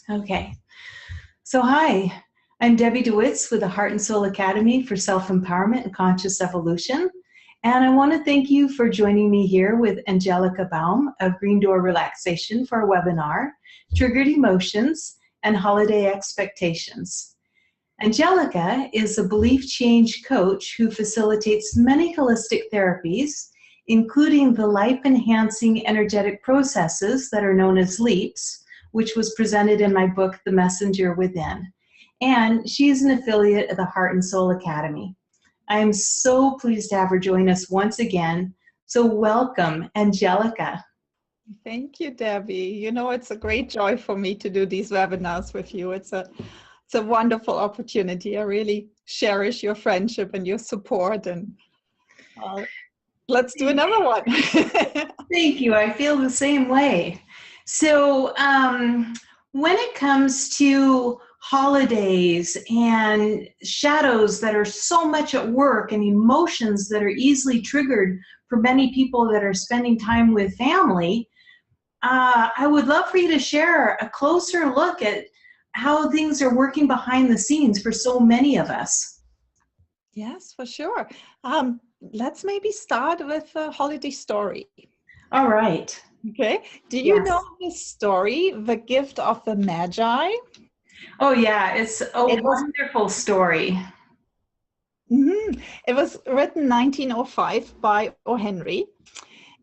Okay. So hi, I'm Debbie DeWitz with the Heart and Soul Academy for Self-Empowerment and Conscious Evolution. And I want to thank you for joining me here with Angelica Baum of Green Door Relaxation for our webinar, Triggered Emotions and Holiday Expectations. Angelica is a belief change coach who facilitates many holistic therapies, including the life-enhancing energetic processes that are known as LEAPs, which was presented in my book, The Messenger Within. And she is an affiliate of the Heart and Soul Academy. I am so pleased to have her join us once again. So welcome, Angelica. Thank you, Debbie. You know, it's a great joy for me to do these webinars with you. It's a wonderful opportunity. I really cherish your friendship and your support. And let's do another one. Thank you. I feel the same way. So when it comes to holidays and shadows that are so much at work and emotions that are easily triggered for many people that are spending time with family, I would love for you to share a closer look at how things are working behind the scenes for so many of us. Yes, for sure. Let's maybe start with a holiday story. All right. Okay. Do you know the story, The Gift of the Magi? Oh, yeah. It's a wonderful story. It was written 1905 by O. Henry,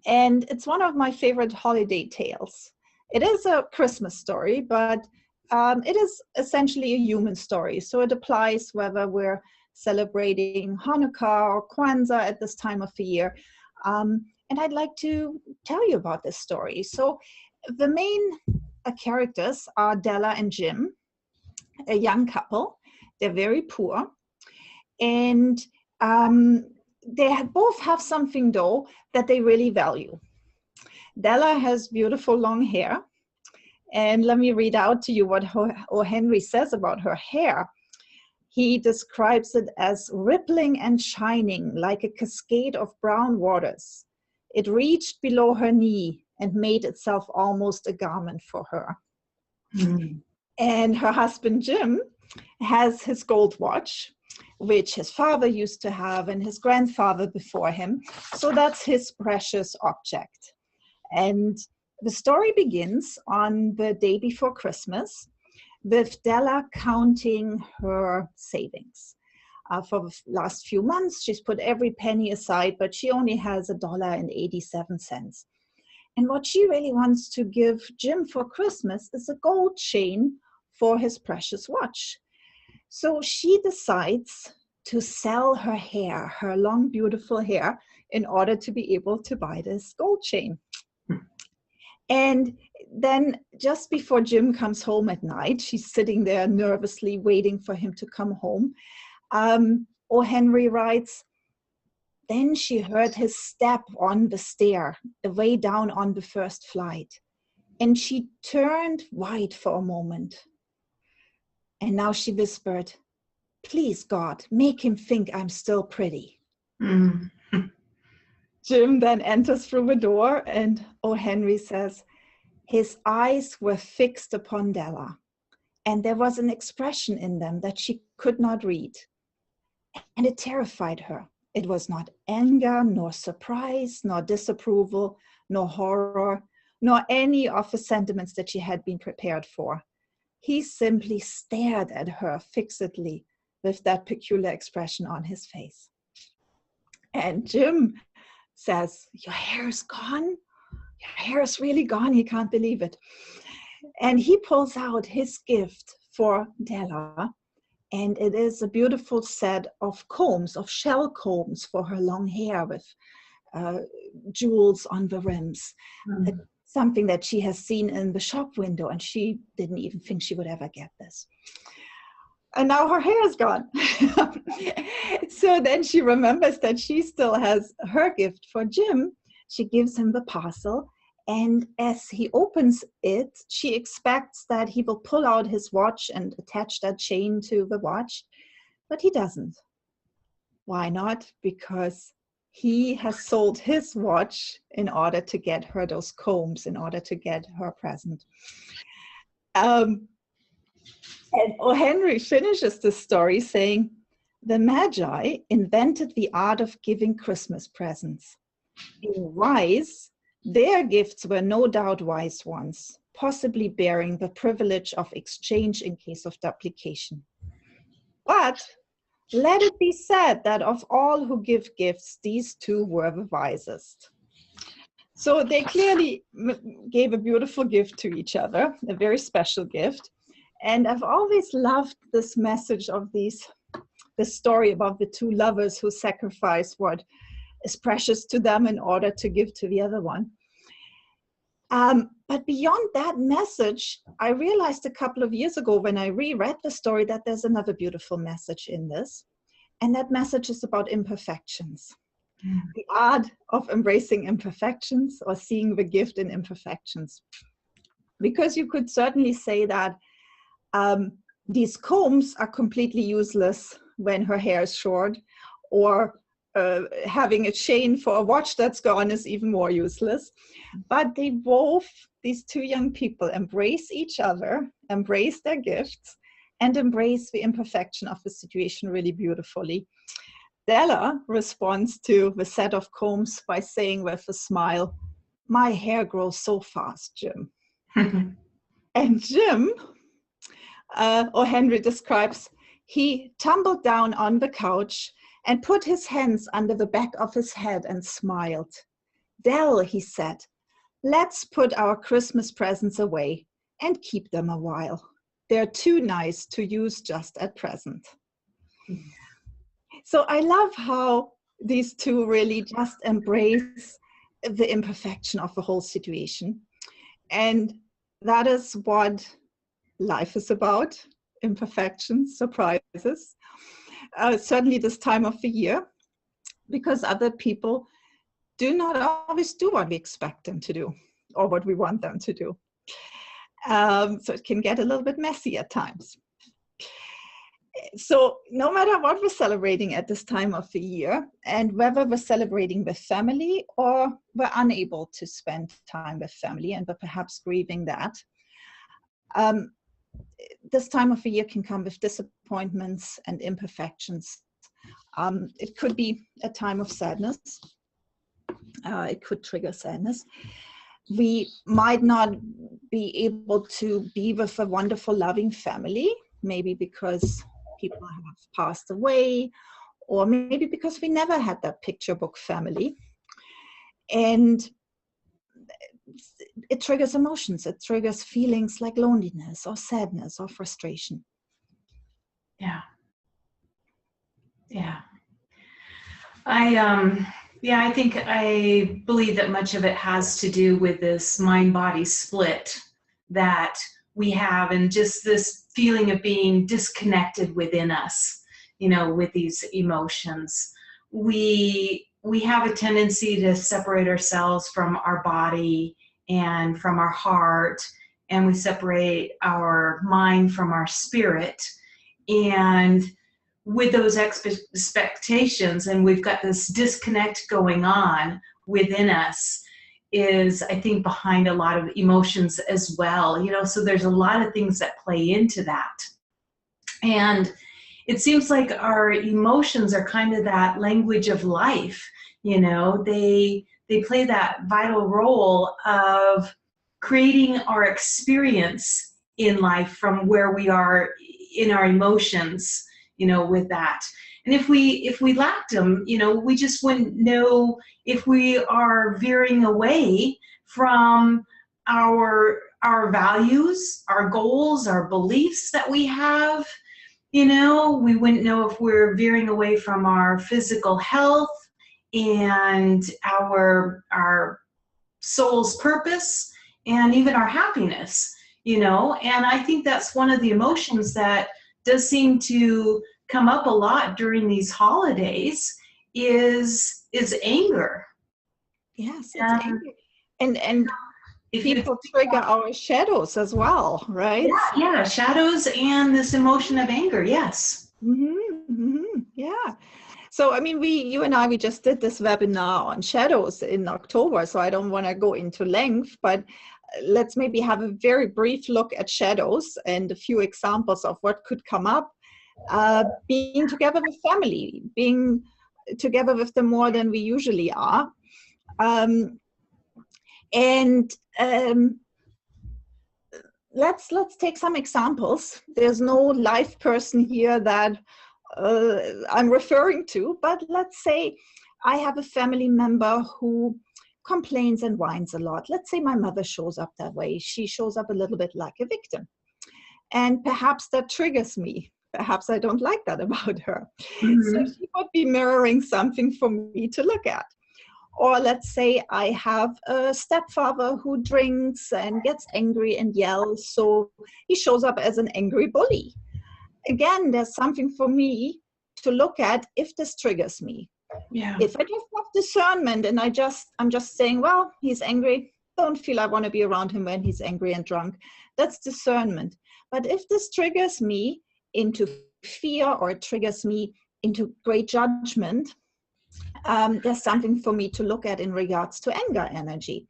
and it's one of my favorite holiday tales. It is a Christmas story, but it is essentially a human story. So it applies whether we're celebrating Hanukkah or Kwanzaa at this time of the year. And I'd like to tell you about this story. So the main characters are Della and Jim, a young couple. They're very poor. And they both have something, though, that they really value. Della has beautiful long hair. And let me read out to you what O. Henry says about her hair. He describes it as rippling and shining like a cascade of brown waters. It reached below her knee and made itself almost a garment for her. And her husband, Jim, has his gold watch, which his father used to have and his grandfather before him. So that's his precious object. And the story begins on the day before Christmas with Della counting her savings. For the last few months, she's put every penny aside, but she only has $1.87. And what she really wants to give Jim for Christmas is a gold chain for his precious watch. So she decides to sell her hair, her long, beautiful hair, in order to be able to buy this gold chain. And then just before Jim comes home at night, she's sitting there nervously waiting for him to come home. O. Henry writes, then she heard his step on the stair, way down on the first flight. And she turned white for a moment. And now she whispered, please, God, make him think I'm still pretty. Jim then enters through the door, and O. Henry says, his eyes were fixed upon Della, and there was an expression in them that she could not read. And it terrified her. It was not anger, nor surprise, nor disapproval, nor horror, nor any of the sentiments that she had been prepared for. He simply stared at her fixedly with that peculiar expression on his face. And Jim says, your hair is gone? Your hair is really gone? He can't believe it. And he pulls out his gift for Della, and it is a beautiful set of combs, of shell combs for her long hair with jewels on the rims. Something that she has seen in the shop window, and she didn't even think she would ever get this. And now her hair is gone. So then she remembers that she still has her gift for Jim. She gives him the parcel, and as he opens it, she expects that he will pull out his watch and attach that chain to the watch, but he doesn't. Why not? Because he has sold his watch in order to get her those combs, in order to get her present. And O. Henry finishes the story saying, the Magi invented the art of giving Christmas presents. Being wise, their gifts were no doubt wise ones, possibly bearing the privilege of exchange in case of duplication. But let it be said that of all who give gifts, these two were the wisest. So they clearly gave a beautiful gift to each other, a very special gift. And I've always loved this message of this story about the two lovers who sacrifice what is precious to them in order to give to the other one. But beyond that message, I realized a couple of years ago when I reread the story that there's another beautiful message in this. And that message is about imperfections. The art of embracing imperfections or seeing the gift in imperfections. Because you could certainly say that these combs are completely useless when her hair is short, or having a chain for a watch that's gone is even more useless. But they both, these two young people, embrace each other, embrace their gifts, and embrace the imperfection of the situation really beautifully. Della responds to the set of combs by saying with a smile, "My hair grows so fast, Jim." And Jim, O. Henry describes, he tumbled down on the couch and put his hands under the back of his head and smiled. "Dell," he said, "let's put our Christmas presents away and keep them a while. They're too nice to use just at present." So I love how these two really just embrace the imperfection of the whole situation. And that is what life is about: imperfections, surprises. Certainly this time of the year, because other people do not always do what we expect them to do or what we want them to do. So it can get a little bit messy at times. So no matter what we're celebrating at this time of the year, and whether we're celebrating with family or we're unable to spend time with family and we're perhaps grieving that, this time of the year can come with disappointments and imperfections. It could be a time of sadness. It could trigger sadness. We might not be able to be with a wonderful, loving family, maybe because people have passed away, or maybe because we never had that picture book family. And it triggers emotions. It triggers feelings like loneliness or sadness or frustration. Yeah. Yeah. I believe that much of it has to do with this mind-body split that we have, and just this feeling of being disconnected within us, with these emotions. We have a tendency to separate ourselves from our body and from our heart, and we separate our mind from our spirit. And with those expectations, and we've got this disconnect going on within us, is, I think, behind a lot of emotions as well. So there's a lot of things that play into that. And it seems like our emotions are kind of that language of life. They play that vital role of creating our experience in life from where we are in our emotions, with that. And if we lacked them, we just wouldn't know if we are veering away from our values, our goals, our beliefs that we have. We wouldn't know if we're veering away from our physical health and our soul's purpose and even our happiness, and I think that's one of the emotions that does seem to come up a lot during these holidays is anger. Yes, it's anger. And people trigger our shadows as well, right? Yeah, shadows and this emotion of anger, yes. Yeah. So, I mean, you and I, we just did this webinar on shadows in October, so I don't want to go into length, but let's maybe have a very brief look at shadows and a few examples of what could come up. Being together with family, being together with them more than we usually are. Let's take some examples. There's no live person here that I'm referring to, but let's say I have a family member who complains and whines a lot. Let's say my mother shows up that way. She shows up a little bit like a victim. And perhaps that triggers me. Perhaps I don't like that about her. So she would be mirroring something for me to look at. Or let's say I have a stepfather who drinks and gets angry and yells. So he shows up as an angry bully. Again, there's something for me to look at if this triggers me. Yeah. If I just have discernment and I'm just saying, well, he's angry, don't feel I want to be around him when he's angry and drunk. That's discernment. But if this triggers me into fear or it triggers me into great judgment, there's something for me to look at in regards to anger energy.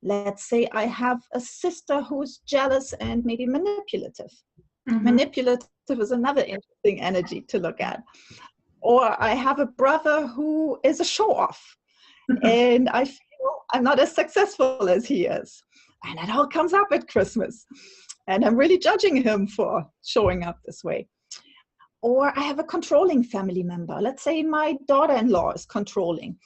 Let's say I have a sister who's jealous and maybe manipulative. Manipulative is another interesting energy to look at. Or I have a brother who is a show-off and I feel I'm not as successful as he is. And it all comes up at Christmas. And I'm really judging him for showing up this way. Or I have a controlling family member. Let's say my daughter-in-law is controlling.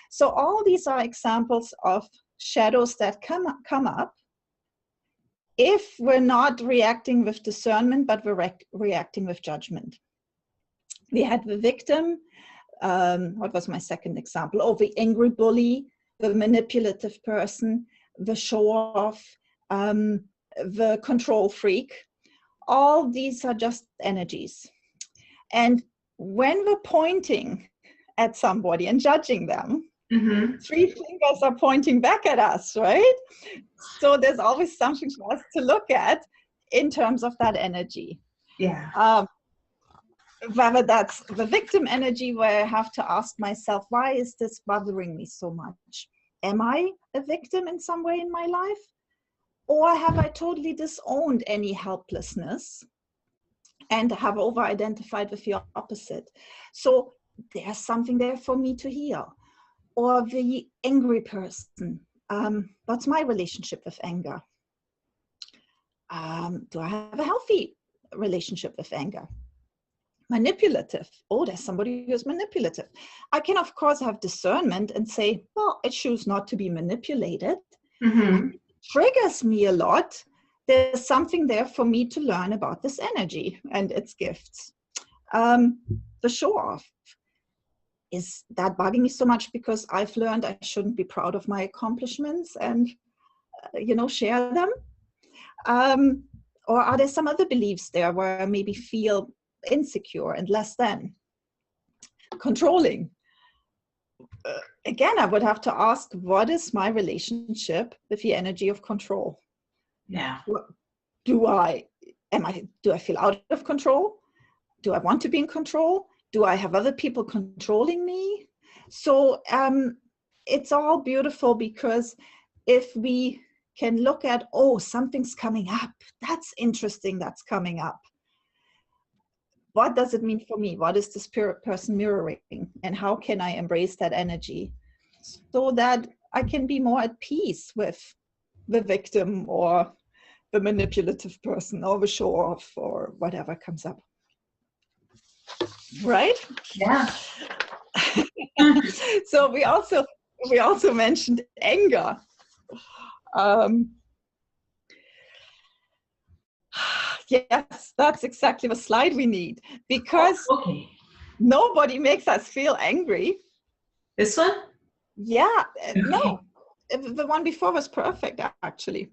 So all these are examples of shadows that come up if we're not reacting with discernment, but we're reacting with judgment. We had the victim. What was my second example? Oh, the angry bully, the manipulative person, the show-off, the control freak. All these are just energies. And when we're pointing at somebody and judging them, three fingers are pointing back at us, right? So there's always something for us to look at in terms of that energy. Yeah. Whether that's the victim energy where I have to ask myself, why is this bothering me so much? Am I a victim in some way in my life? Or have I totally disowned any helplessness and have over-identified with the opposite? So there's something there for me to heal. Or the angry person. What's my relationship with anger? Do I have a healthy relationship with anger? Manipulative. Oh, there's somebody who's manipulative. I can, of course, have discernment and say, well, I choose not to be manipulated. It triggers me a lot. There's something there for me to learn about this energy and its gifts. The show-off. Is that bugging me so much because I've learned I shouldn't be proud of my accomplishments and, share them? Or are there some other beliefs there where I maybe feel insecure and less than? Controlling. Again, I would have to ask, what is my relationship with the energy of control? Yeah. Do I feel out of control? Do I want to be in control? Do I have other people controlling me? So it's all beautiful because if we can look at, oh, something's coming up. That's interesting, that's coming up. What does it mean for me? What is this person mirroring? And how can I embrace that energy so that I can be more at peace with the victim or the manipulative person or the show-off or whatever comes up. Right? Yeah. So we also mentioned anger. Yes, that's exactly the slide we need because nobody makes us feel angry. This one? Yeah, no, the one before was perfect actually.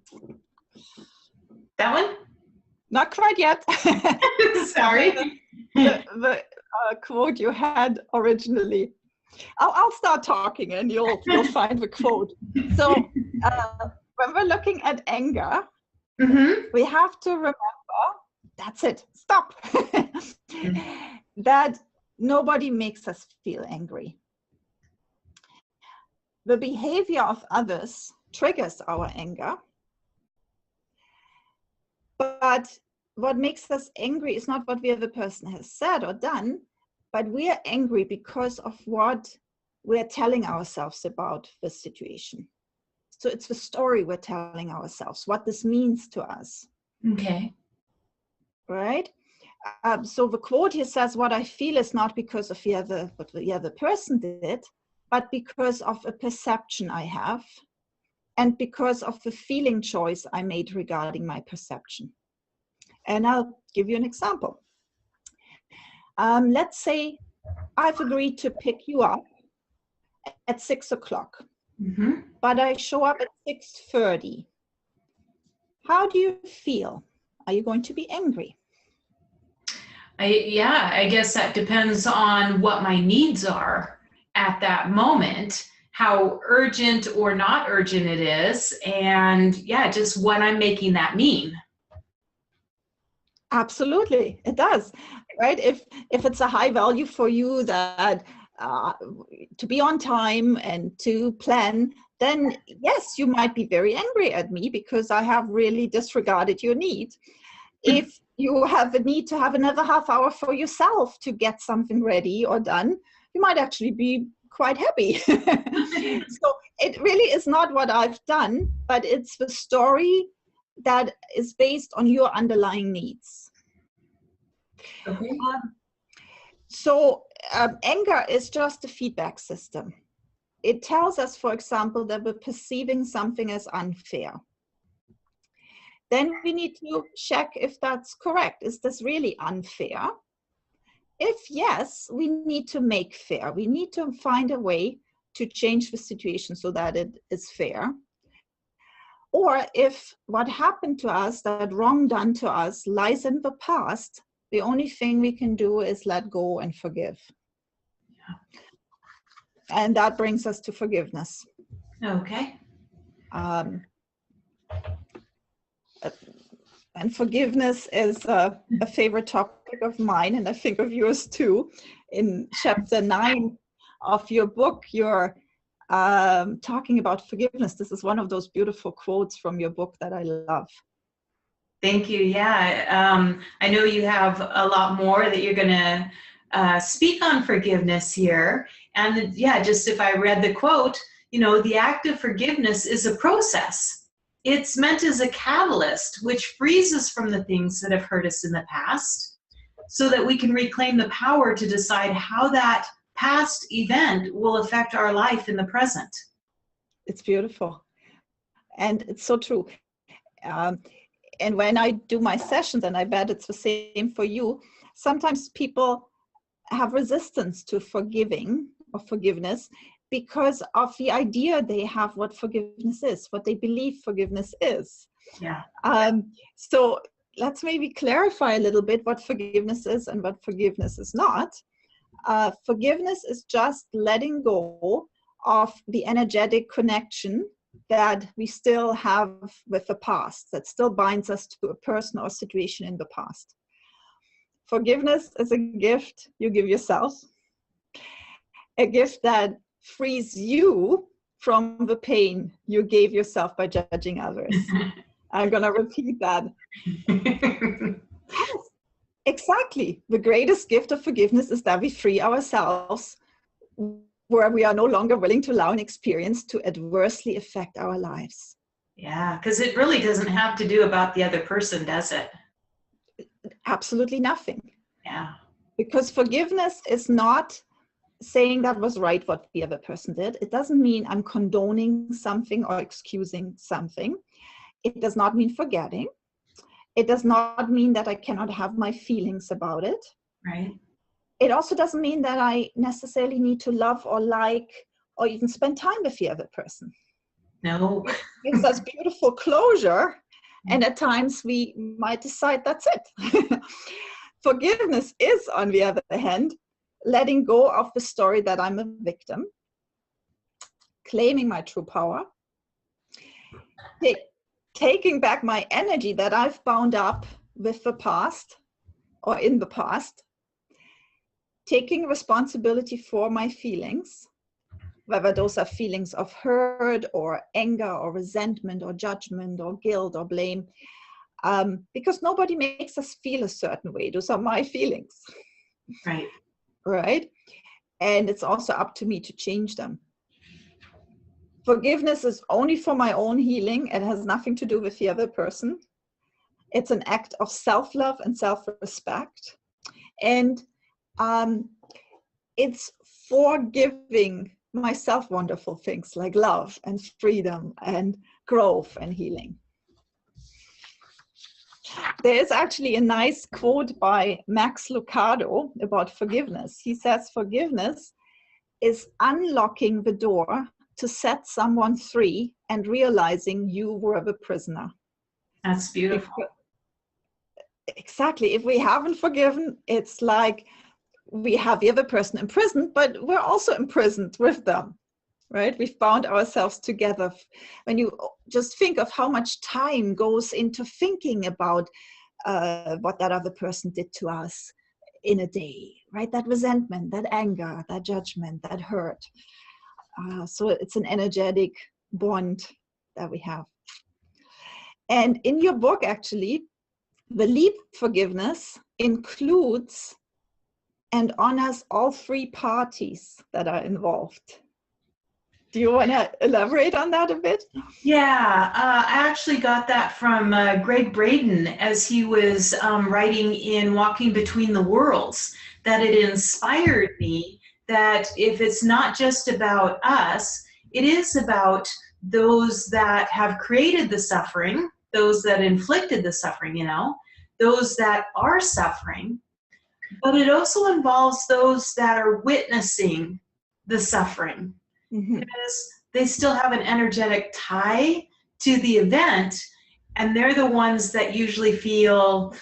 That one? Not quite yet. Sorry. The quote you had originally. I'll start talking and you'll find the quote. So when we're looking at anger, we have to remember, that's it, stop. That Nobody makes us feel angry. The behavior of others triggers our anger. But what makes us angry is not what the other person has said or done, but we are angry because of what we're telling ourselves about the situation. So it's the story we're telling ourselves, what this means to us. Okay. Right? So the quote here says, what I feel is not because of what the other person did, but because of a perception I have and because of the feeling choice I made regarding my perception. And I'll give you an example. Let's say I've agreed to pick you up at 6 o'clock, but I show up at 6:30. How do you feel? Are you going to be angry? I guess that depends on what my needs are at that moment, how urgent or not urgent it is, and yeah, just what I'm making that mean. Absolutely, it does, right? If it's a high value for you that to be on time and to plan, then yes, you might be very angry at me because I have really disregarded your need. If you have a need to have another half hour for yourself to get something ready or done, you might actually be quite happy. So it really is not what I've done, but it's the story that is based on your underlying needs. Okay. Anger is just a feedback system. It tells us, for example, that we're perceiving something as unfair. Then we need to check if that's correct. Is this really unfair? If yes, we need to make fair. We need to find a way to change the situation so that it is fair. Or if what happened to us, that wrong done to us, lies in the past, the only thing we can do is let go and forgive. Yeah. And that brings us to forgiveness. Okay. And forgiveness is a favorite topic of mine, and I think of yours too. In chapter 9 of your book, you're talking about forgiveness. This is one of those beautiful quotes from your book that I love. Thank you. Yeah, I know you have a lot more that you're going to speak on forgiveness here. And yeah, just if I read the quote, you know, the act of forgiveness is a process. It's meant as a catalyst, which frees us from the things that have hurt us in the past so that we can reclaim the power to decide how that past event will affect our life in the present. It's beautiful. And it's so true. And when I do my sessions, and I bet it's the same for you, sometimes people have resistance to forgiving or forgiveness because of the idea they have what forgiveness is, what they believe forgiveness is. Yeah. So let's maybe clarify a little bit what forgiveness is and what forgiveness is not. Forgiveness is just letting go of the energetic connection that we still have with the past, that still binds us to a person or situation in the past. Forgiveness is a gift you give yourself, a gift that frees you from the pain you gave yourself by judging others. I'm going to repeat that. Yes, exactly. The greatest gift of forgiveness is that we free ourselves where we are no longer willing to allow an experience to adversely affect our lives. Yeah, because it really doesn't have to do about the other person, does it? Absolutely nothing. Yeah. Because forgiveness is not saying that was right what the other person did. It doesn't mean I'm condoning something or excusing something. It does not mean forgetting. It does not mean that I cannot have my feelings about it. Right. It also doesn't mean that I necessarily need to love or like or even spend time with the other person. No. It gives us beautiful closure, and at times we might decide that's it. Forgiveness is, on the other hand, letting go of the story that I'm a victim, claiming my true power, taking back my energy that I've bound up with the past or in the past, taking responsibility for my feelings, whether those are feelings of hurt or anger or resentment or judgment or guilt or blame, because nobody makes us feel a certain way. Those are my feelings. Right. Right? And it's also up to me to change them. Forgiveness is only for my own healing. It has nothing to do with the other person. It's an act of self-love and self-respect. And it's forgiving myself wonderful things like love and freedom and growth and healing. There is actually a nice quote by Max Lucado about forgiveness. He says, forgiveness is unlocking the door to set someone free and realizing you were the prisoner. That's beautiful. Exactly. If we haven't forgiven, it's like we have the other person imprisoned, but we're also imprisoned with them, right? We've bound ourselves together. When you just think of how much time goes into thinking about what that other person did to us in a day, right? That resentment, that anger, that judgment, that hurt. So it's an energetic bond that we have. And in your book, actually, the LEAP forgiveness includes and honors all three parties that are involved. Do you want to elaborate on that a bit? Yeah, I actually got that from Greg Braden as he was writing in Walking Between the Worlds, that it inspired me that if it's not just about us, it is about those that have created the suffering, those that inflicted the suffering, you know, those that are suffering, but it also involves those that are witnessing the suffering. Mm-hmm. Because they still have an energetic tie to the event, and they're the ones that usually feel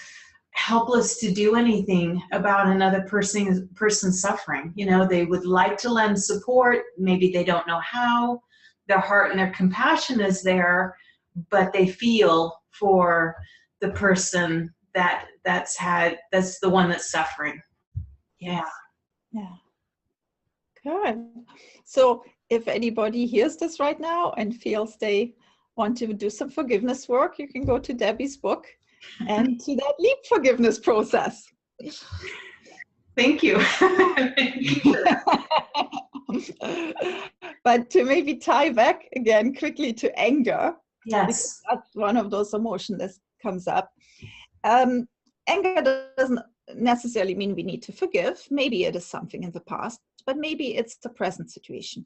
helpless to do anything about another person's suffering. You know, they would like to lend support, maybe they don't know how. Their heart and their compassion is there, but they feel for the person that's the one that's suffering. Yeah. Yeah. Good. So if anybody hears this right now and feels they want to do some forgiveness work, you can go to Debbie's book and to that LEAP forgiveness process. Thank you. But to maybe tie back again quickly to anger, Yes, that's one of those emotions that comes up. Anger doesn't necessarily mean we need to forgive. Maybe it is something in the past, but maybe it's the present situation.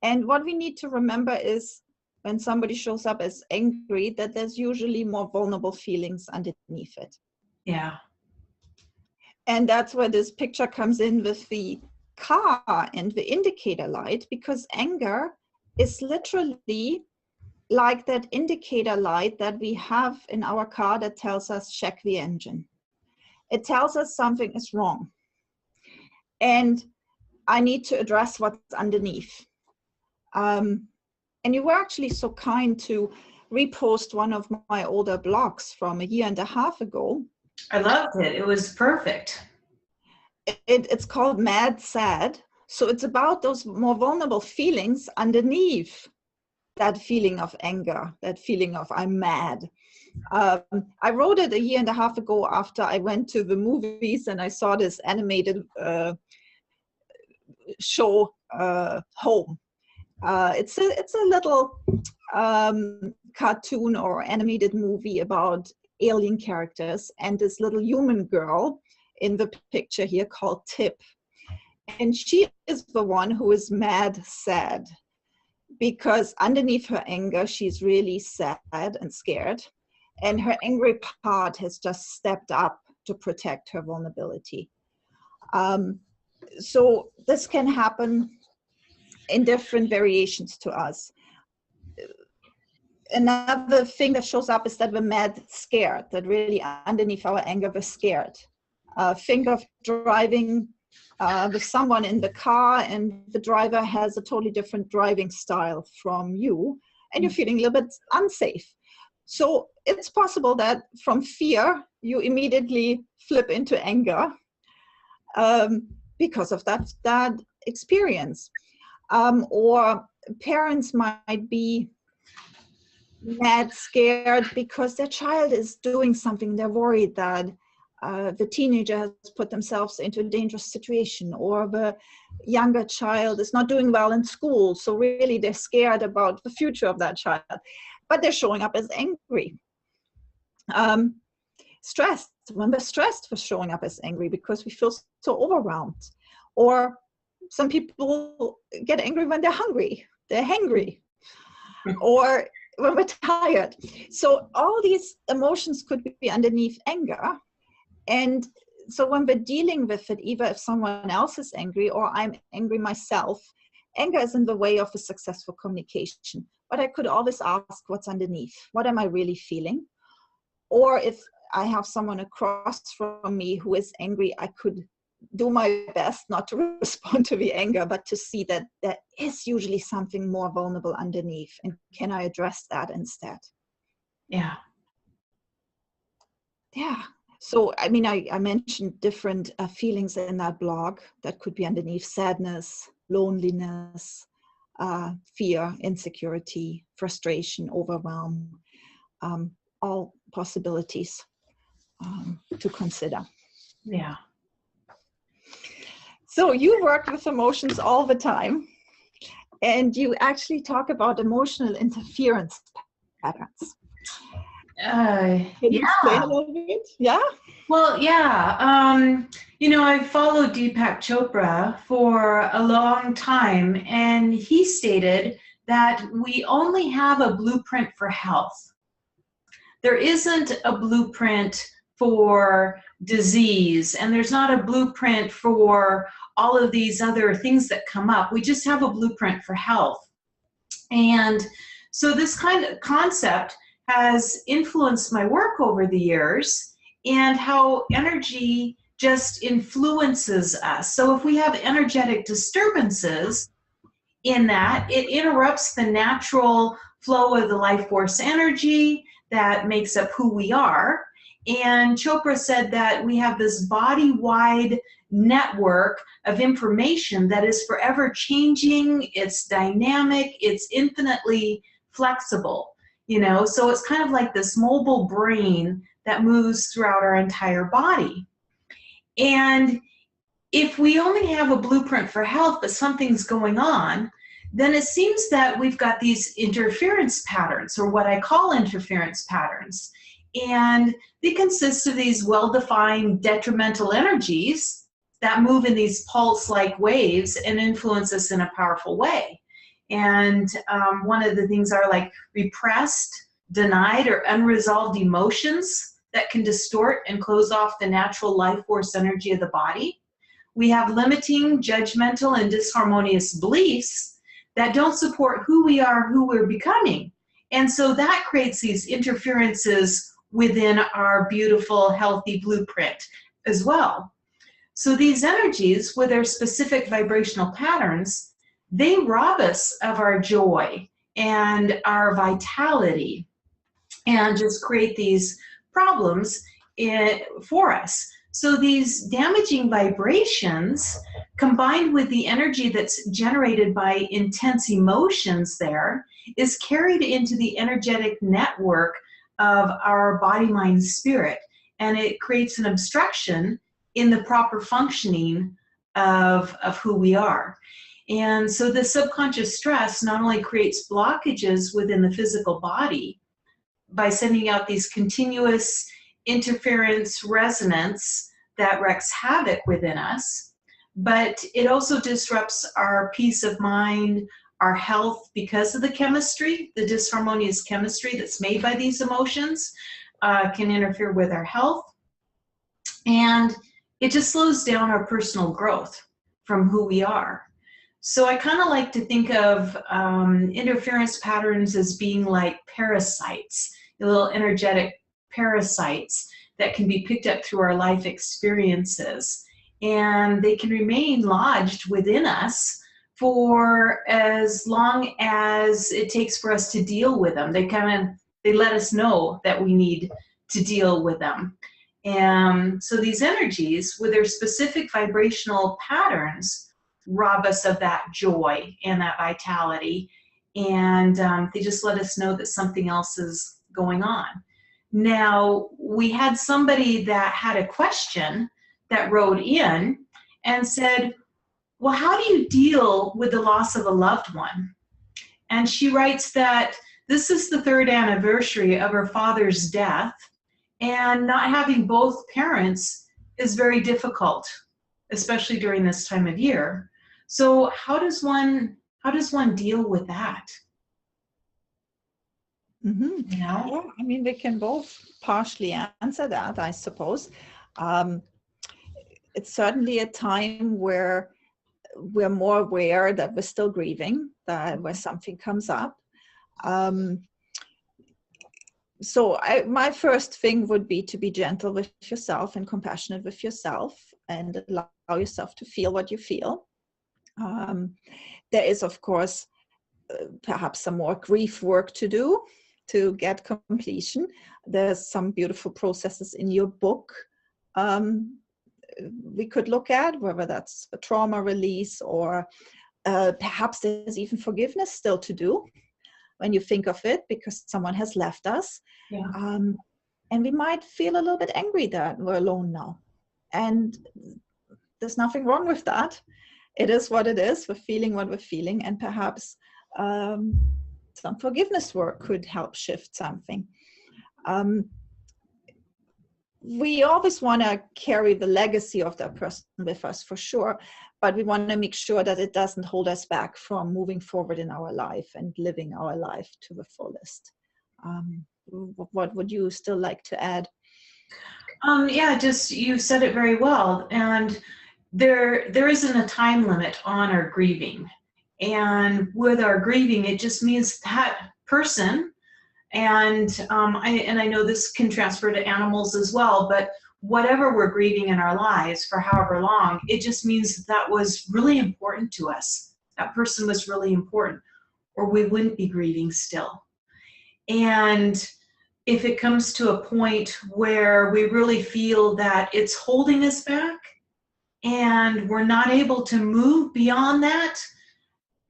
And what we need to remember is when somebody shows up as angry, that there's usually more vulnerable feelings underneath it. yeah, And that's where this picture comes in with the car and the indicator light, because anger is literally like that indicator light that we have in our car that tells us check the engine. It tells us something is wrong. And I need to address what's underneath. And you were actually so kind to repost one of my older blogs from 1.5 years ago. I loved it. It was perfect. It's called Mad Sad. So it's about those more vulnerable feelings underneath that feeling of anger, that feeling of I'm mad. I wrote it 1.5 years ago after I went to the movies and I saw this animated show, Home. It's a little cartoon or animated movie about alien characters and this little human girl in the picture here called Tip. And she is the one who is mad sad, because underneath her anger, she's really sad and scared. And her angry part has just stepped up to protect her vulnerability. So this can happen in different variations to us. Another thing that shows up is that we're mad scared, that really underneath our anger, we're scared. Think of driving with someone in the car and the driver has a totally different driving style from you and you're feeling a little bit unsafe. So it's possible that from fear, you immediately flip into anger. because of that experience. Or parents might be mad, scared because their child is doing something. They're worried that the teenager has put themselves into a dangerous situation, or the younger child is not doing well in school. So really they're scared about the future of that child, but they're showing up as angry. Stressed, when they're stressed, we're showing up as angry because we feel so overwhelmed. Or some people get angry when they're hungry, they're hangry, or when we're tired. So all these emotions could be underneath anger. And so when we're dealing with it, either if someone else is angry or I'm angry myself, anger is in the way of a successful communication. But I could always ask what's underneath. What am I really feeling? Or if I have someone across from me who is angry, I could do my best not to respond to the anger, but to see that there is usually something more vulnerable underneath. And can I address that instead? Yeah. Yeah. So, I mean, I mentioned different feelings in that blog that could be underneath: sadness, loneliness, fear, insecurity, frustration, overwhelm, all possibilities to consider. Yeah. So you work with emotions all the time, and you actually talk about emotional interference patterns. Can you explain a little bit? Yeah? Well, yeah. You know, I've followed Deepak Chopra for a long time, and he stated that we only have a blueprint for health. There isn't a blueprint for disease, and there's not a blueprint for all of these other things that come up. We just have a blueprint for health. And so this kind of concept has influenced my work over the years, and how energy just influences us. So if we have energetic disturbances in that, it interrupts the natural flow of the life force energy that makes up who we are. And Chopra said that we have this body-wide network of information that is forever changing, it's dynamic, it's infinitely flexible, you know, so it's kind of like this mobile brain that moves throughout our entire body. And if we only have a blueprint for health, but something's going on, then it seems that we've got these interference patterns, or what I call interference patterns. And they consist of these well-defined detrimental energies that move in these pulse-like waves and influence us in a powerful way. And one of the things are like repressed, denied, or unresolved emotions that can distort and close off the natural life force energy of the body. We have limiting, judgmental, and disharmonious beliefs that don't support who we are, who we're becoming. And so that creates these interferences within our beautiful, healthy blueprint as well. So these energies, with their specific vibrational patterns, they rob us of our joy and our vitality, and just create these problems for us. So these damaging vibrations, combined with the energy that's generated by intense emotions there, is carried into the energetic network of our body, mind, spirit, and it creates an obstruction in the proper functioning of who we are. And so the subconscious stress not only creates blockages within the physical body by sending out these continuous interference resonance that wreaks havoc within us, but it also disrupts our peace of mind, our health, because of the chemistry, the disharmonious chemistry that's made by these emotions can interfere with our health. And it just slows down our personal growth from who we are. So I kind of like to think of interference patterns as being like parasites, little energetic parasites that can be picked up through our life experiences. And they can remain lodged within us for as long as it takes for us to deal with them. They let us know that we need to deal with them. And so these energies, with their specific vibrational patterns, rob us of that joy and that vitality. And they just let us know that something else is going on. Now, we had somebody that had a question that wrote in and said, well, how do you deal with the loss of a loved one? And she writes that this is the 3rd anniversary of her father's death, and not having both parents is very difficult, especially during this time of year. So how does one deal with that? Mm-hmm. You know? Yeah, I mean, we can both partially answer that, I suppose. It's certainly a time where we're more aware that we're still grieving, that where something comes up. So my first thing would be to be gentle with yourself and compassionate with yourself and allow yourself to feel what you feel. There is, of course, perhaps some more grief work to do to get completion. There's some beautiful processes in your book we could look at, whether that's a trauma release or perhaps there's even forgiveness still to do when you think of it, because someone has left us. Yeah. And we might feel a little bit angry that we're alone now. And there's nothing wrong with that. It is what it is. We're feeling what we're feeling. And perhaps some forgiveness work could help shift something. We always want to carry the legacy of that person with us, for sure, but we want to make sure that it doesn't hold us back from moving forward in our life and living our life to the fullest. What would you still like to add? Yeah, just you said it very well. And there isn't a time limit on our grieving. And with our grieving, it just means that person. And I know this can transfer to animals as well, but whatever we're grieving in our lives for however long, it just means that was really important to us. That person was really important, or we wouldn't be grieving still. And if it comes to a point where we really feel that it's holding us back and we're not able to move beyond that,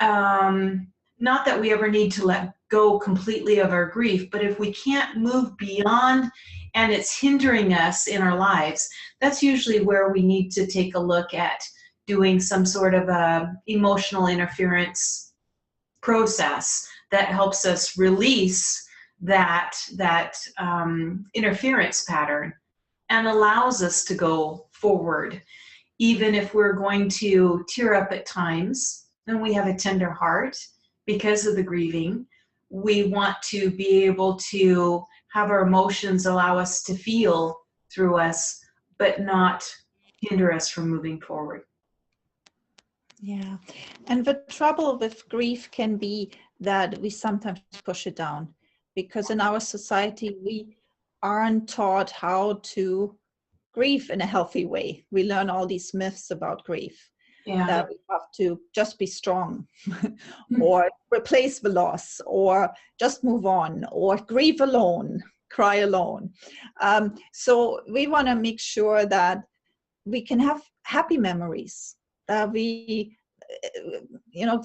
not that we ever need to let go completely of our grief, but if we can't move beyond and it's hindering us in our lives, that's usually where we need to take a look at doing some sort of a emotional interference process that helps us release that interference pattern and allows us to go forward. Even if we're going to tear up at times and we have a tender heart because of the grieving, we want to be able to have our emotions allow us to feel through us, but not hinder us from moving forward. Yeah, and the trouble with grief can be that we sometimes push it down, because in our society we aren't taught how to grieve in a healthy way. We learn all these myths about grief. Yeah. That we have to just be strong or replace the loss or just move on or grieve alone, cry alone. So we want to make sure that we can have happy memories, that we,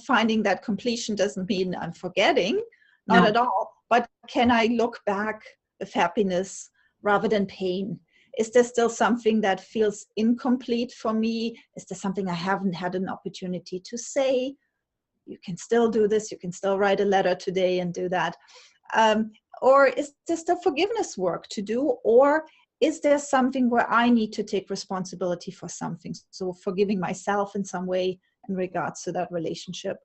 finding that completion doesn't mean I'm forgetting, not at all, but can I look back with happiness rather than pain? Is there still something that feels incomplete for me? Is there something I haven't had an opportunity to say? You can still do this. You can still write a letter today and do that. Or is there still forgiveness work to do? Or is there something where I need to take responsibility for something? So forgiving myself in some way in regards to that relationship.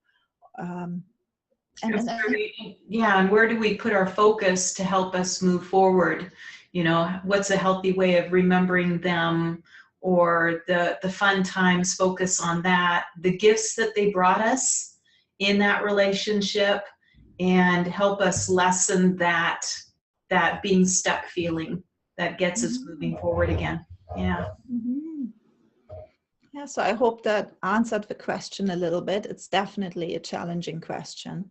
And where do we put our focus to help us move forward? What's a healthy way of remembering them, or the fun times, focus on that, the gifts that they brought us in that relationship, and help us lessen that being stuck feeling that gets us moving forward again. Yeah. Mm-hmm. Yeah, so I hope that answered the question a little bit. It's definitely a challenging question.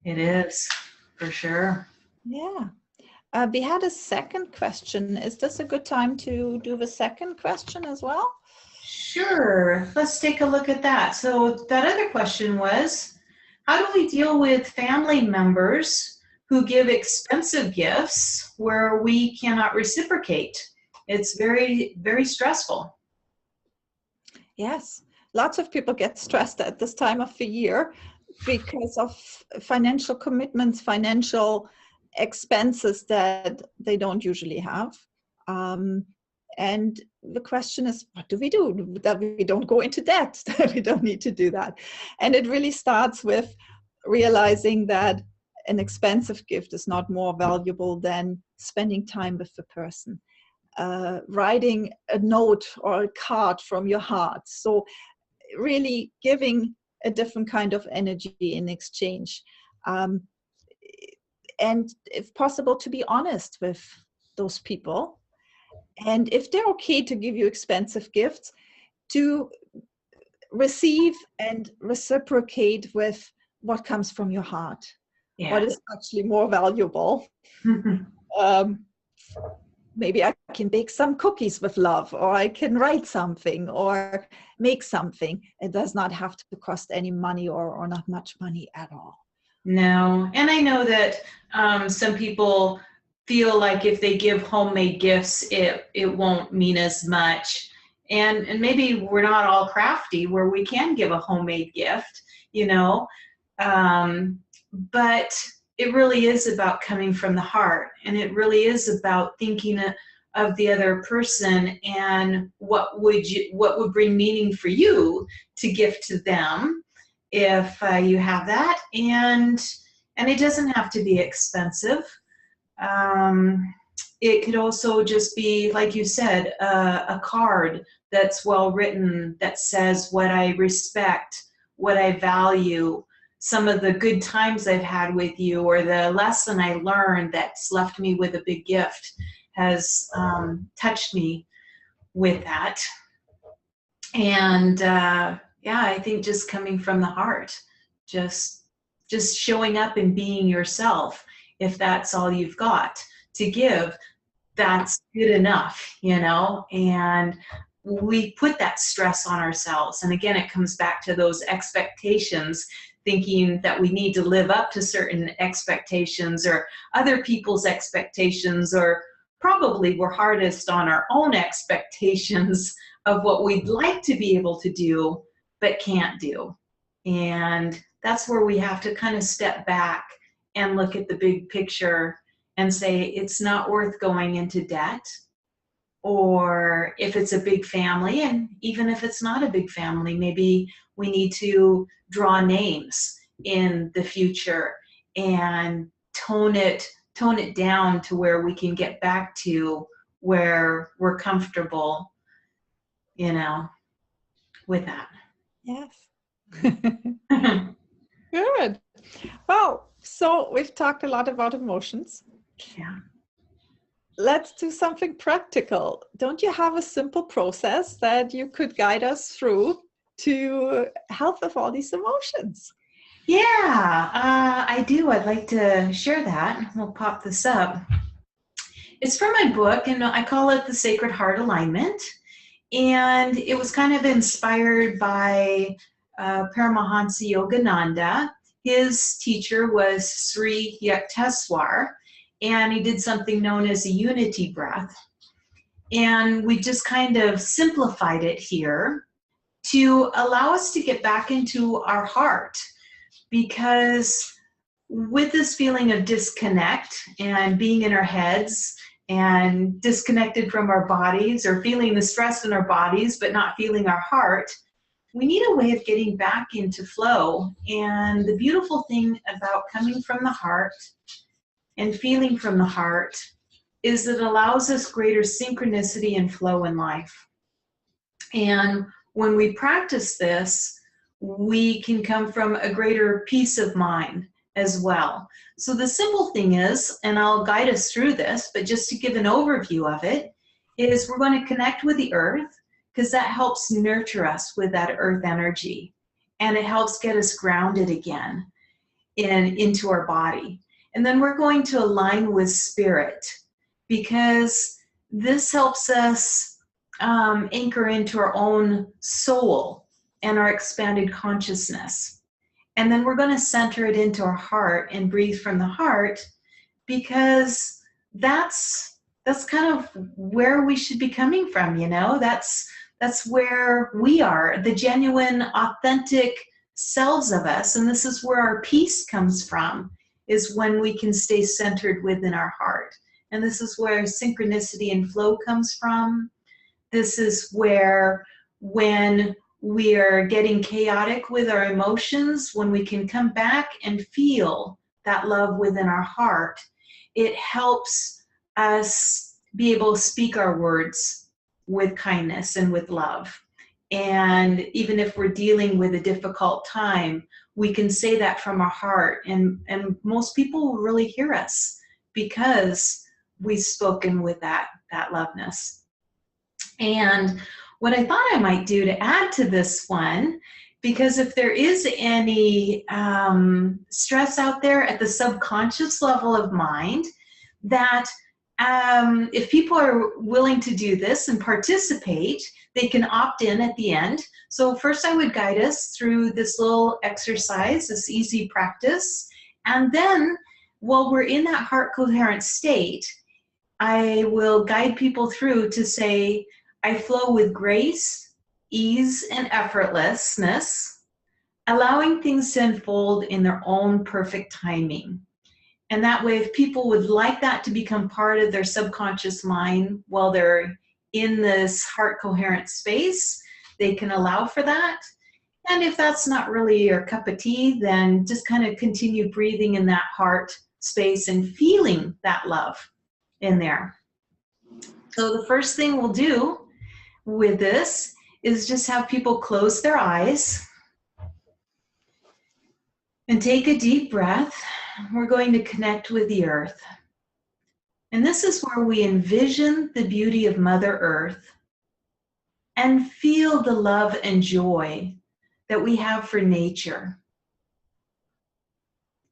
It is, for sure. Yeah. We had a second question. Is this a good time to do the second question as well? Sure, let's take a look at that. So that other question was, how do we deal with family members who give expensive gifts where we cannot reciprocate? It's very, very stressful. Yes, lots of people get stressed at this time of the year because of financial commitments, financial expenses that they don't usually have. And the question is, what do we do? That we don't go into debt, that we don't need to do that. And it really starts with realizing that an expensive gift is not more valuable than spending time with the person. Writing a note or a card from your heart. So really giving a different kind of energy in exchange. And if possible, to be honest with those people. And if they're okay to give you expensive gifts, to receive and reciprocate with what comes from your heart. Yeah. What is actually more valuable. Maybe I can bake some cookies with love, or I can write something or make something. It does not have to cost any money or not much money at all. No, and I know that some people feel like if they give homemade gifts, it won't mean as much. And maybe we're not all crafty where we can give a homemade gift, you know, but it really is about coming from the heart, and it really is about thinking of the other person and what would bring meaning for you to gift to them if you have that, and it doesn't have to be expensive. It could also just be, like you said, a card that's well written that says what I respect, what I value, some of the good times I've had with you, or the lesson I learned that's left me with a big gift has touched me with that. And yeah, I think just coming from the heart, just showing up and being yourself, if that's all you've got to give, that's good enough, you know. And we put that stress on ourselves. And again, it comes back to those expectations, thinking that we need to live up to certain expectations or other people's expectations, or probably we're hardest on our own expectations of what we'd like to be able to do but can't do. And that's where we have to kind of step back and look at the big picture and say it's not worth going into debt. Or if it's a big family, and even if it's not a big family, maybe we need to draw names in the future and tone it down to where we can get back to where we're comfortable, you know, with that. Yes. Good. Well, so we've talked a lot about emotions. Yeah. Let's do something practical. Don't you have a simple process that you could guide us through to help with all these emotions? Yeah, I do. I'd like to share that. We'll pop this up. It's from my book, and I call it The Sacred Heart Alignment. And it was kind of inspired by Paramahansa Yogananda. His teacher was Sri Yukteswar, and he did something known as a unity breath. And we just kind of simplified it here to allow us to get back into our heart, because with this feeling of disconnect and being in our heads and disconnected from our bodies, or feeling the stress in our bodies but not feeling our heart, we need a way of getting back into flow. And the beautiful thing about coming from the heart and feeling from the heart is it allows us greater synchronicity and flow in life. And when we practice this, we can come from a greater peace of mind as well. So the simple thing is, and I'll guide us through this, but just to give an overview of it, is we're going to connect with the earth, because that helps nurture us with that earth energy. And it helps get us grounded again into our body. And then we're going to align with spirit, because this helps us anchor into our own soul and our expanded consciousness. And then we're going to center it into our heart and breathe from the heart, because that's kind of where we should be coming from, you know. That's where we are, the genuine, authentic selves of us. And this is where our peace comes from, is when we can stay centered within our heart. And this is where synchronicity and flow comes from. This is where, when we are getting chaotic with our emotions, when we can come back and feel that love within our heart, it helps us be able to speak our words with kindness and with love. And even if we're dealing with a difficult time, we can say that from our heart, and most people will really hear us because we've spoken with that loveness. And what I thought I might do to add to this one, because if there is any stress out there at the subconscious level of mind, that if people are willing to do this and participate, they can opt in at the end. So first I would guide us through this little exercise, this easy practice. And then while we're in that heart coherent state, I will guide people through to say, I flow with grace, ease, and effortlessness, allowing things to unfold in their own perfect timing. And that way, if people would like that to become part of their subconscious mind while they're in this heart coherent space, they can allow for that. And if that's not really your cup of tea, then just kind of continue breathing in that heart space and feeling that love in there. So the first thing we'll do with this is just have people close their eyes and take a deep breath. We're going to connect with the earth. And this is where we envision the beauty of Mother Earth and feel the love and joy that we have for nature.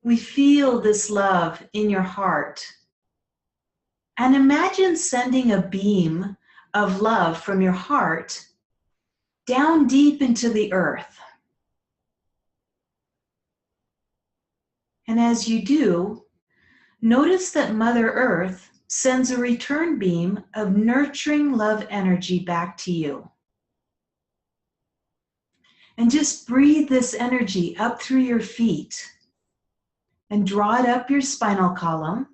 We feel this love in your heart. And imagine sending a beam of love from your heart down deep into the earth. And as you do, notice that Mother Earth sends a return beam of nurturing love energy back to you. And just breathe this energy up through your feet and draw it up your spinal column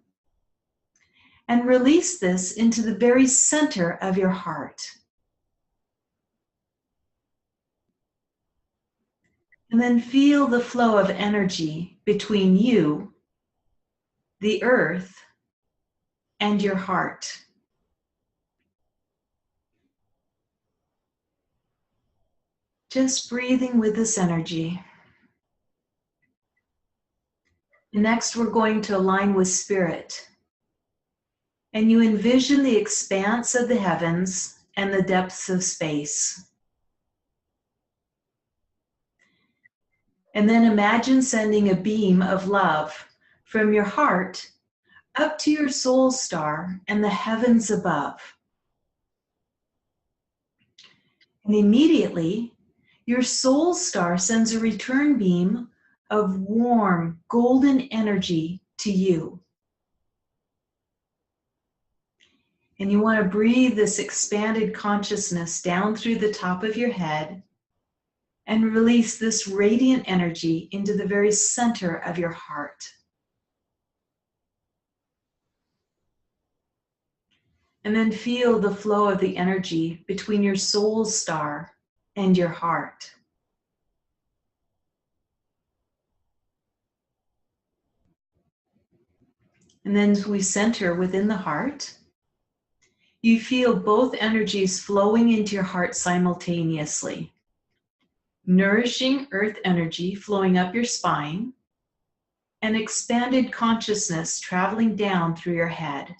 and release this into the very center of your heart. And then feel the flow of energy between you, the earth, and your heart. Just breathing with this energy. Next, we're going to align with spirit. And you envision the expanse of the heavens and the depths of space. And then imagine sending a beam of love from your heart up to your soul star and the heavens above. And immediately, your soul star sends a return beam of warm, golden energy to you. And you want to breathe this expanded consciousness down through the top of your head and release this radiant energy into the very center of your heart. And then feel the flow of the energy between your soul star and your heart. And then as we center within the heart, you feel both energies flowing into your heart simultaneously. Nourishing earth energy flowing up your spine, and expanded consciousness traveling down through your head.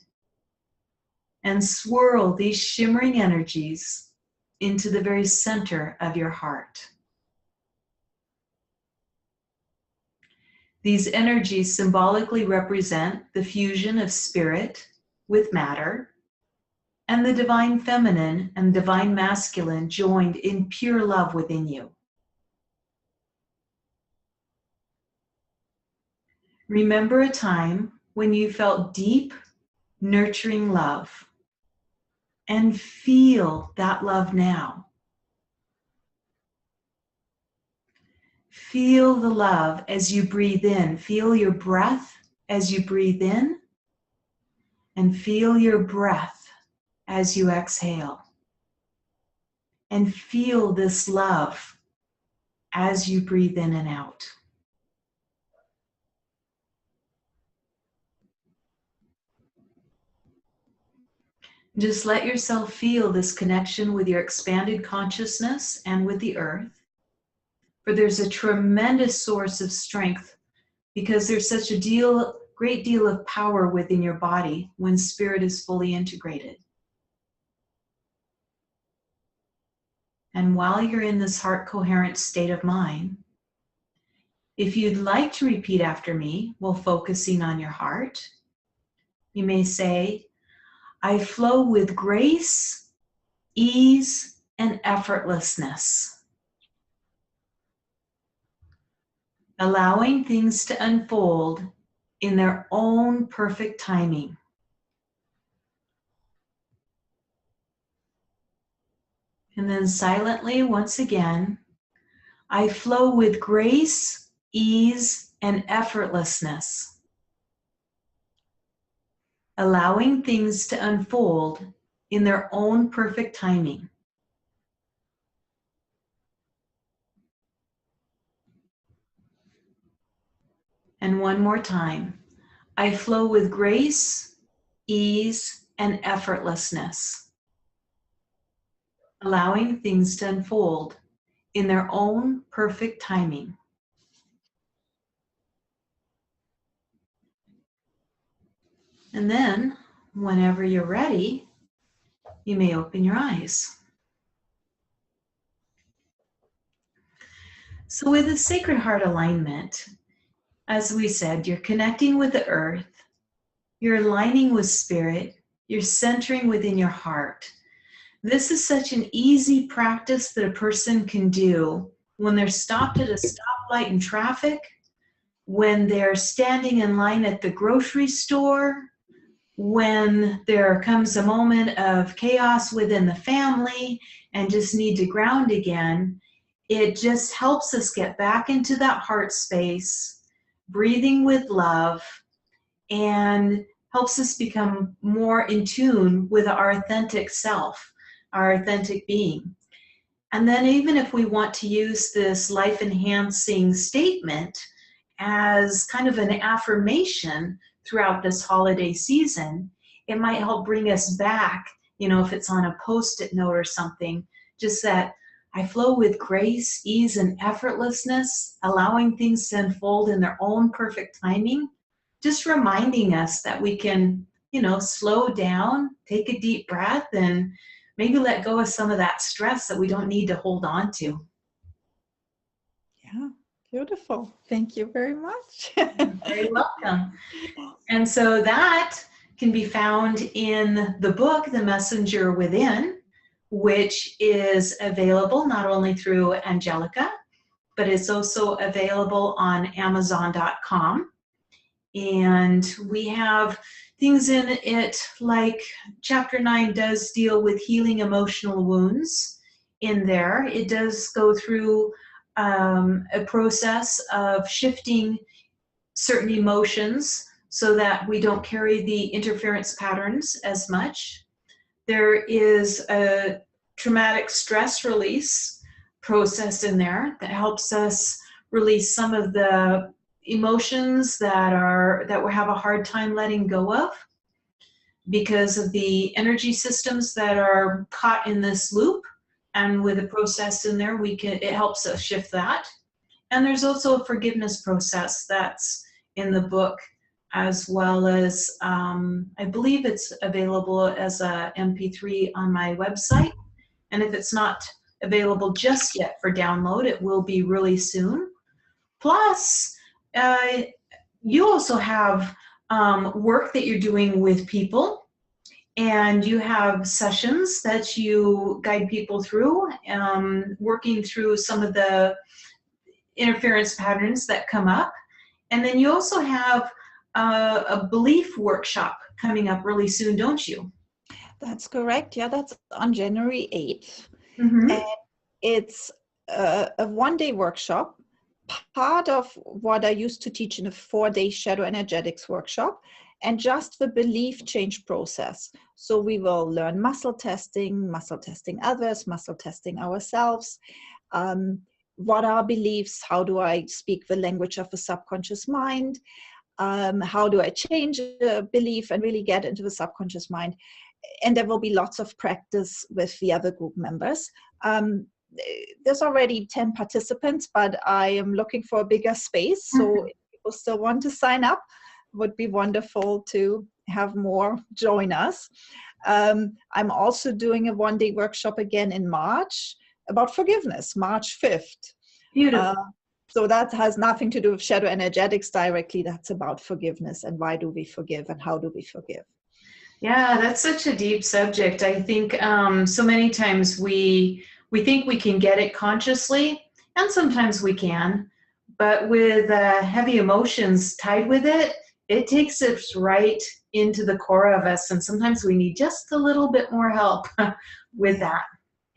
And swirl these shimmering energies into the very center of your heart. These energies symbolically represent the fusion of spirit with matter and the divine feminine and divine masculine joined in pure love within you. Remember a time when you felt deep, nurturing love, and feel that love now. Feel the love as you breathe in. Feel your breath as you breathe in, and feel your breath as you exhale. And feel this love as you breathe in and out. Just let yourself feel this connection with your expanded consciousness and with the earth. For there's a tremendous source of strength because there's such a great deal of power within your body when spirit is fully integrated. And while you're in this heart coherent state of mind, if you'd like to repeat after me while focusing on your heart, you may say, I flow with grace, ease, and effortlessness, allowing things to unfold in their own perfect timing. And then silently, once again, I flow with grace, ease, and effortlessness, allowing things to unfold in their own perfect timing. And one more time, I flow with grace, ease, and effortlessness, allowing things to unfold in their own perfect timing. And then, whenever you're ready, you may open your eyes. So with the Sacred Heart alignment, as we said, you're connecting with the earth, you're aligning with spirit, you're centering within your heart. This is such an easy practice that a person can do when they're stopped at a stoplight in traffic, when they're standing in line at the grocery store, when there comes a moment of chaos within the family and just need to ground again. It just helps us get back into that heart space, breathing with love, and helps us become more in tune with our authentic self, our authentic being. And then even if we want to use this life-enhancing statement as kind of an affirmation throughout this holiday season, it might help bring us back, if it's on a Post-it note or something, just that I flow with grace, ease, and effortlessness, allowing things to unfold in their own perfect timing, just reminding us that we can, slow down, take a deep breath, and maybe let go of some of that stress that we don't need to hold on to. Yeah, beautiful. Thank you very much. You're very welcome. And so that can be found in the book, The Messenger Within, which is available not only through Angelica, but it's also available on Amazon.com. And we have things in it like Chapter 9 does deal with healing emotional wounds in there. It does go through a process of shifting certain emotions so that we don't carry the interference patterns as much. There is a traumatic stress release process in there that helps us release some of the emotions that we have a hard time letting go of because of the energy systems that are caught in this loop. And with a process in there, it helps us shift that. And there's also a forgiveness process that's in the book, as well as I believe it's available as a MP3 on my website. And if it's not available just yet for download, it will be really soon. Plus, you also have work that you're doing with people, and you have sessions that you guide people through, working through some of the interference patterns that come up. And then you also have a belief workshop coming up really soon, don't you? That's correct. Yeah, that's on January 8th. Mm-hmm. And it's a one-day workshop, part of what I used to teach in a 4-day shadow energetics workshop, and just the belief change process. So we will learn muscle testing others, muscle testing ourselves. What are beliefs? How do I speak the language of the subconscious mind? How do I change a belief and really get into the subconscious mind? And there will be lots of practice with the other group members. There's already 10 participants, but I am looking for a bigger space. So if people still want to sign up, it would be wonderful to have more join us. I'm also doing a one-day workshop again in March about forgiveness, March 5th. Beautiful. So that has nothing to do with shadow energetics directly. That's about forgiveness and why do we forgive and how do we forgive. Yeah, that's such a deep subject. I think so many times we think we can get it consciously, and sometimes we can, but with heavy emotions tied with it, it takes us right into the core of us, and sometimes we need just a little bit more help with that.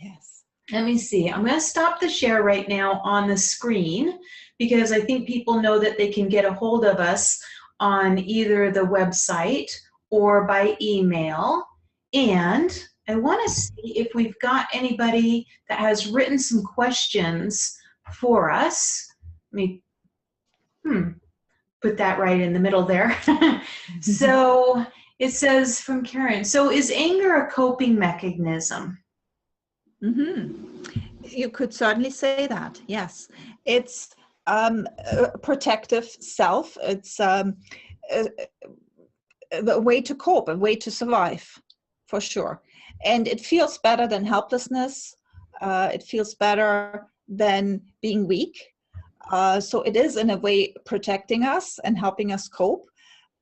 Yes. Let me see. I'm going to stop the share right now on the screen because I think people know that they can get a hold of us on either the website or by email. And I want to see if we've got anybody that has written some questions for us. Let me put that right in the middle there. So it says from Karen, so is anger a coping mechanism? You could certainly say that, yes. It's a protective self. It's a way to cope, a way to survive, for sure. And it feels better than helplessness. It feels better than being weak. So it is, in a way, protecting us and helping us cope.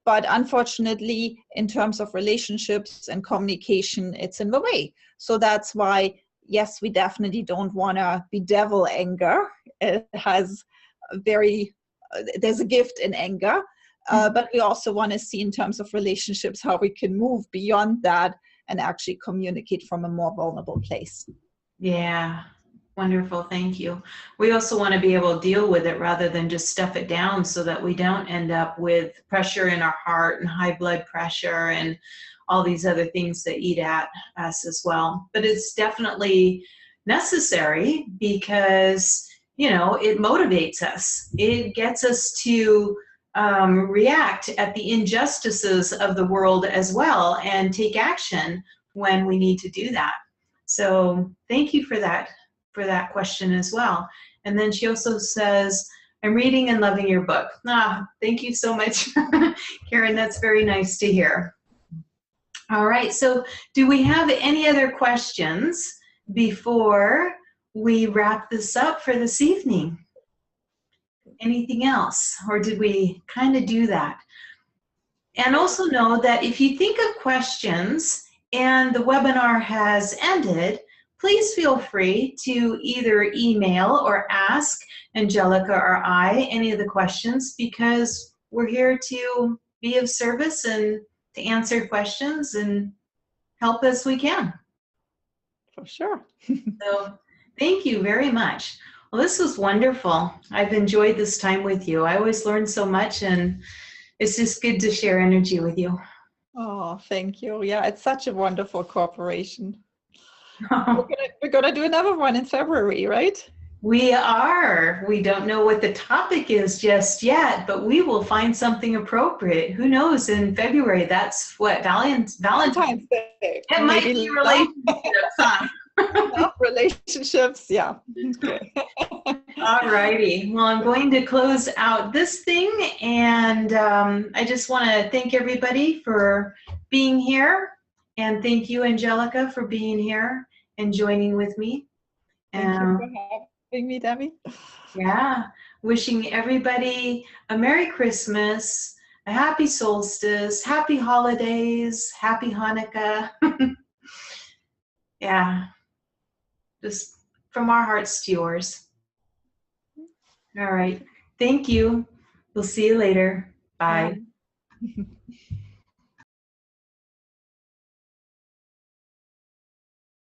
But unfortunately, in terms of relationships and communication, it's in the way. So that's why, yes, we definitely don't want to bedevil anger. It has there's a gift in anger. But we also want to see, in terms of relationships, how we can move beyond that and actually communicate from a more vulnerable place. Yeah, wonderful. Thank you. We also want to be able to deal with it rather than just stuff it down, so that we don't end up with pressure in our heart and high blood pressure and all these other things that eat at us as well. But it's definitely necessary because, you know, it motivates us. It gets us to react at the injustices of the world as well and take action when we need to do that. So thank you for that question as well. And then she also says, I'm reading and loving your book. Thank you so much, Karen. That's very nice to hear. All right, so do we have any other questions before we wrap this up for this evening? Anything else, or did we kind of do that? And also know that if you think of questions and the webinar has ended, please feel free to either email or ask Angelica or I any of the questions, because we're here to be of service and to answer questions and help as we can. For sure. So thank you very much. Well, this was wonderful. I've enjoyed this time with you. I always learn so much, and it's just good to share energy with you. Oh, thank you. Yeah, it's such a wonderful cooperation. We're gonna do another one in February, right? We are. We don't know what the topic is just yet, but we will find something appropriate. Who knows? In February, that's what, Valentine's Day. It might be relationships, huh? Relationships, yeah. All righty. Well, I'm going to close out this thing, and I just want to thank everybody for being here, and thank you, Angelica, for being here and joining with me. Thank you for having me, Debbie. Yeah. wishing everybody a Merry Christmas, a Happy Solstice, Happy Holidays, Happy Hanukkah. Yeah, just from our hearts to yours. All right. Thank you. We'll see you later. Bye. Bye.